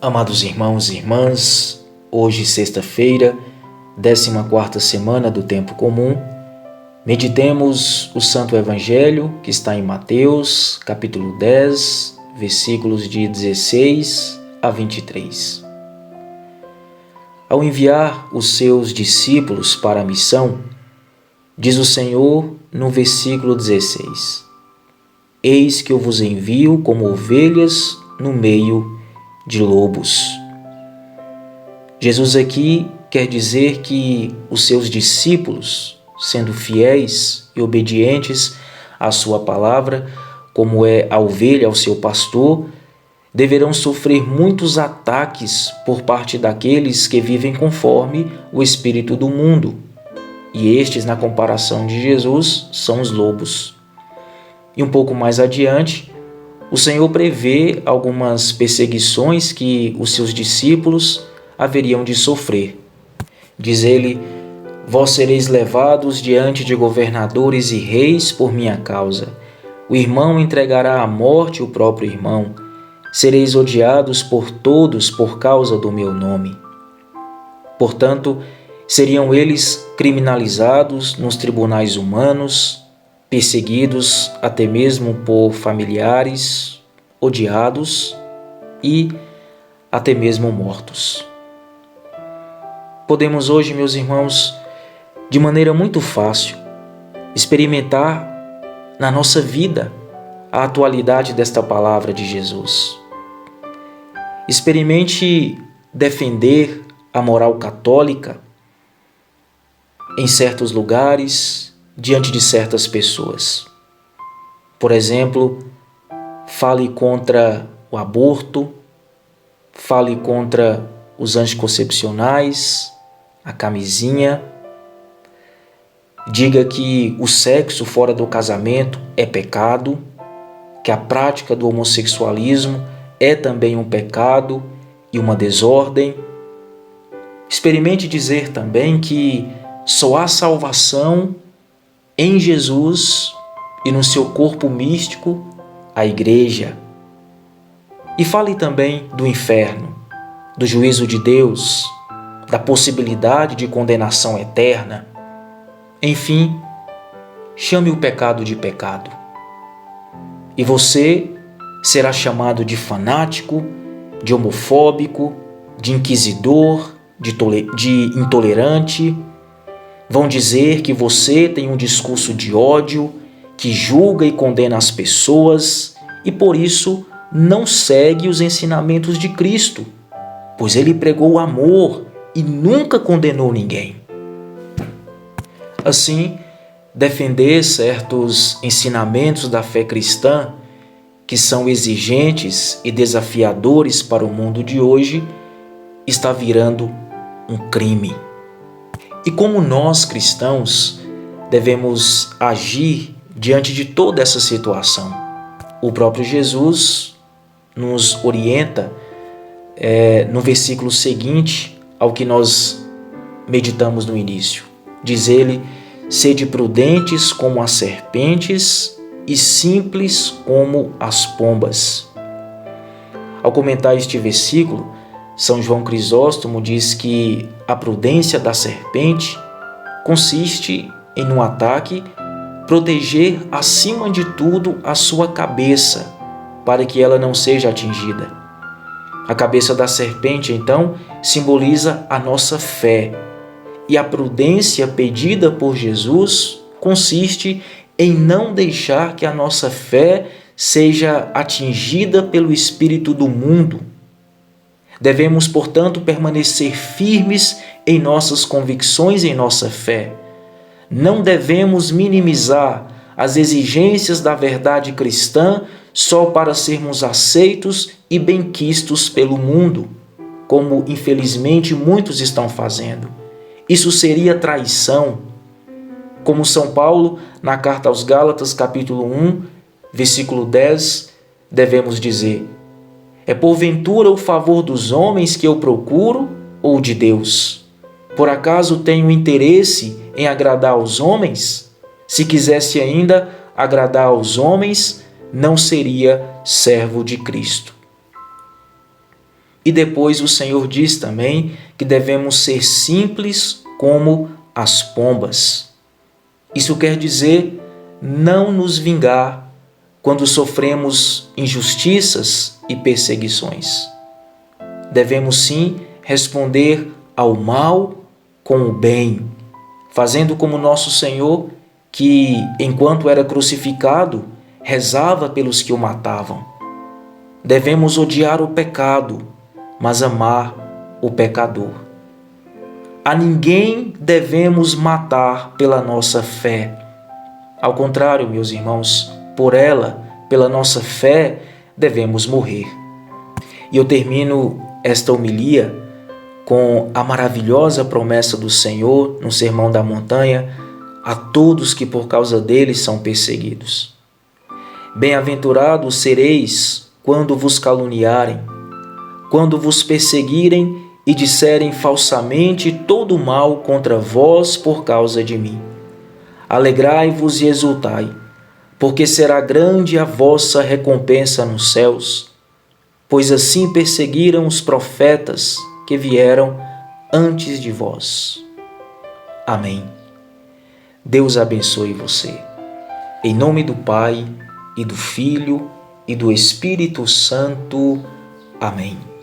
Amados irmãos e irmãs, hoje sexta-feira, 14ª semana do Tempo Comum, meditemos o Santo Evangelho que está em Mateus, capítulo 10, versículos de 16 a 23. Ao enviar os seus discípulos para a missão, diz o Senhor no versículo 16: Eis que eu vos envio como ovelhas no meio de lobos. Jesus aqui quer dizer que os seus discípulos, sendo fiéis e obedientes à sua palavra, como é a ovelha ao seu pastor, deverão sofrer muitos ataques por parte daqueles que vivem conforme o espírito do mundo. E estes, na comparação de Jesus, são os lobos. E um pouco mais adiante, o Senhor prevê algumas perseguições que os seus discípulos haveriam de sofrer. Diz ele: Vós sereis levados diante de governadores e reis por minha causa. O irmão entregará à morte o próprio irmão. Sereis odiados por todos por causa do meu nome. Portanto, seriam eles criminalizados nos tribunais humanos, perseguidos até mesmo por familiares, odiados e até mesmo mortos. Podemos hoje, meus irmãos, de maneira muito fácil, experimentar na nossa vida a atualidade desta palavra de Jesus. Experimente defender a moral católica em certos lugares, diante de certas pessoas. Por exemplo, fale contra o aborto, fale contra os anticoncepcionais, a camisinha. Diga que o sexo fora do casamento é pecado, que a prática do homossexualismo é também um pecado e uma desordem. Experimente dizer também que só há salvação em Jesus e no seu corpo místico, a Igreja. E fale também do inferno, do juízo de Deus, da possibilidade de condenação eterna. Enfim, chame o pecado de pecado. E você será chamado de fanático, de homofóbico, de inquisidor, de intolerante. Vão dizer que você tem um discurso de ódio, que julga e condena as pessoas e por isso não segue os ensinamentos de Cristo, pois ele pregou o amor e nunca condenou ninguém. Assim, defender certos ensinamentos da fé cristã, que são exigentes e desafiadores para o mundo de hoje, está virando um crime. E como nós, cristãos, devemos agir diante de toda essa situação? O próprio Jesus nos orienta no versículo seguinte ao que nós meditamos no início. Diz ele: Sede prudentes como as serpentes e simples como as pombas. Ao comentar este versículo, São João Crisóstomo diz que a prudência da serpente consiste em, no ataque, proteger acima de tudo a sua cabeça, para que ela não seja atingida. A cabeça da serpente, então, simboliza a nossa fé, e a prudência pedida por Jesus consiste em não deixar que a nossa fé seja atingida pelo espírito do mundo. Devemos, portanto, permanecer firmes em nossas convicções e em nossa fé. Não devemos minimizar as exigências da verdade cristã só para sermos aceitos e benquistos pelo mundo, como infelizmente muitos estão fazendo. Isso seria traição. Como São Paulo, na carta aos Gálatas, capítulo 1, versículo 10, devemos dizer: É porventura o favor dos homens que eu procuro ou de Deus? Por acaso tenho interesse em agradar aos homens? Se quisesse ainda agradar aos homens, não seria servo de Cristo. E depois o Senhor diz também que devemos ser simples como as pombas. Isso quer dizer não nos vingar quando sofremos injustiças e perseguições. Devemos sim responder ao mal com o bem, fazendo como nosso Senhor, que, enquanto era crucificado, rezava pelos que o matavam. Devemos odiar o pecado, mas amar o pecador. A ninguém devemos matar pela nossa fé. Ao contrário, meus irmãos, por ela, pela nossa fé, devemos morrer. E eu termino esta homilia com a maravilhosa promessa do Senhor no Sermão da Montanha a todos que por causa dele são perseguidos. Bem-aventurados sereis quando vos caluniarem, quando vos perseguirem e disserem falsamente todo mal contra vós por causa de mim. Alegrai-vos e exultai, porque será grande a vossa recompensa nos céus, pois assim perseguiram os profetas que vieram antes de vós. Amém. Deus abençoe você. Em nome do Pai, e do Filho, e do Espírito Santo. Amém.